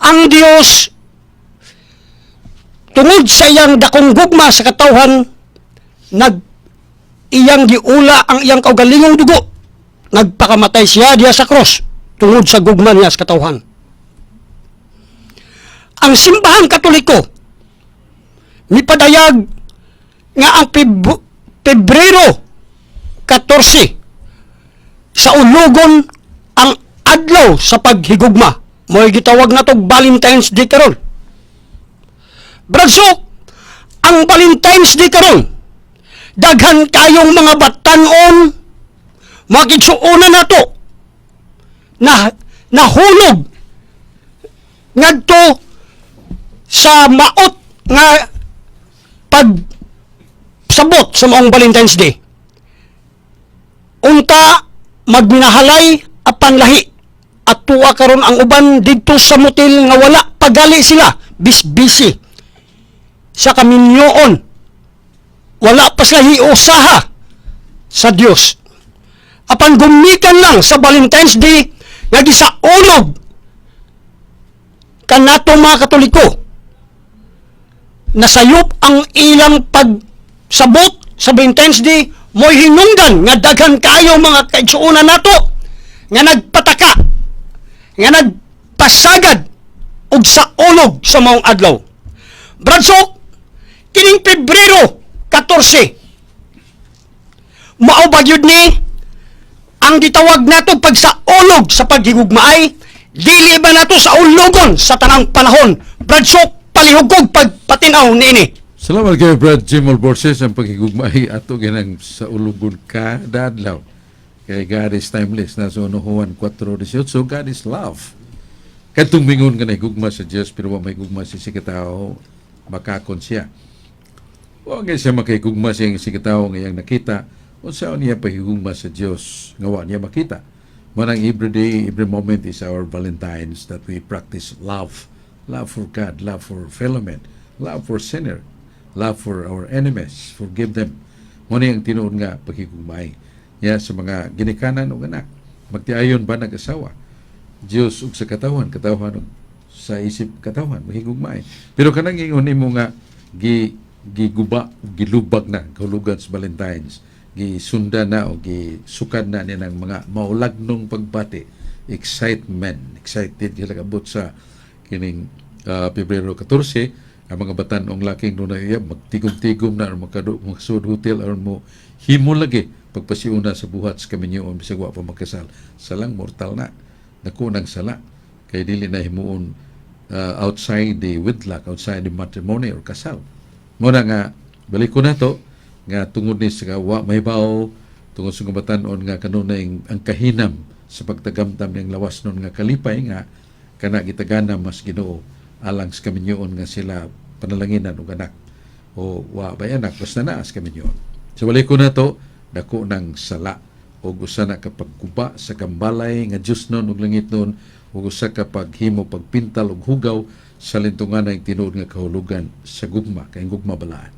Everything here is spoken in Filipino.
ang Dios tungod sa iyang dakong gugma sa katawhan, iyang giula ang iyang kaugalingong dugo, nagpakamatay siya diya sa cross tungod sa gugma niya sa katawhan. Ang simbahan Katoliko mipadayag nga ang Pebrero 14 sa ulugon ang adlaw sa paghigugma. Mo'y gitawag na tog Valentine's Day karon. Bradsok, ang Valentine's Day karon, daghan kayong mga batanon, makigsuunan na to, nahulog ngadto sa maot nga pagsabot sa maong Valentine's Day. Unta, magminahalay apan lahi. At tuwa karon ang uban didto sa motel nga wala pagali sila, bisbisi sa kaminyoon. Wala pa sila hiusaha sa Dios. Apan gumikan lang sa Valentine's Day nga gisaulog kanato mga Katoliko. Nasayop ang ilang pagsabot sa Valentine's Day, mo'y hinungdan nga daghan kaayo mga kaigsuunan nato nga nagpataka, nga nagpasagad og sa ulog sa maong adlaw. Bradsok, kining Pebrero 14, mao ba gyud ni ang gitawag nato pagsaulog sa paghigugmaay, dili ba nato sa ulogon sa tanang panahon? Bradsok, palihugog pagpatinaw niini. Salamat kay Brad Jimol Borges ang paghigugmay ato ginang sa ulugon kada adlaw. Kay God is timeless. Nasa Juan 4:18, God is love. Katong mingon ka na higugma sa Diyos, pero wa may gugma si sikatao, makakon siya. Wa nga siya makahigugma siya ng sikatao ngayang nakita, o saan niya pahigugma sa Diyos, nga wa niya makita. Manang every day, every moment is our Valentine's that we practice love. Love for God, love for fellow men, love for sinner, love for our enemies, forgive them. Muna yung tinuod nga paghigugmay. Ya, sa mga ginikanan o anak, magtiayon ba nag-asawa? Diyos ug sa katawan ug sa isip katawan, mahigugmay. Pero kanang ingon mo nga, giguba, gilubag na, kahulugan sa Valentine's, gisunda na o gisukad na niya ng mga maulagnong pagbati, excited sila kabot sa kining Pebrero 14, ang mga batanong laking doon na iya, magtigom-tigom na, magsud hotel, or mo himo lagi, pagpasiuna sa buhat sa kaminyoon, bisag wa pa magkasal. Salang mortal na, nakunang sala, kay dili na himuon outside the wedlock, outside the matrimony or kasal. Muna nga, balik ko na to, nga tungod ni sa wa may baw, tungod sa batanon nga kanunay ang kahinam sa pagtagamtam ng lawas nun nga kalipay nga kana gitagana mas Ginoo alang sa kaminyoon nga sila panalanginan og anak o wa bay anak basta naa sa kaminyoon. So balik ko na to, dako ng sala o usa na kapag kuba sa kambalay nga Diyos nun ug langit nun o usa kapag himo pagpintal og hugaw sa lintungan ng tinuod nga kahulugan sa gugma kay gugma balaan.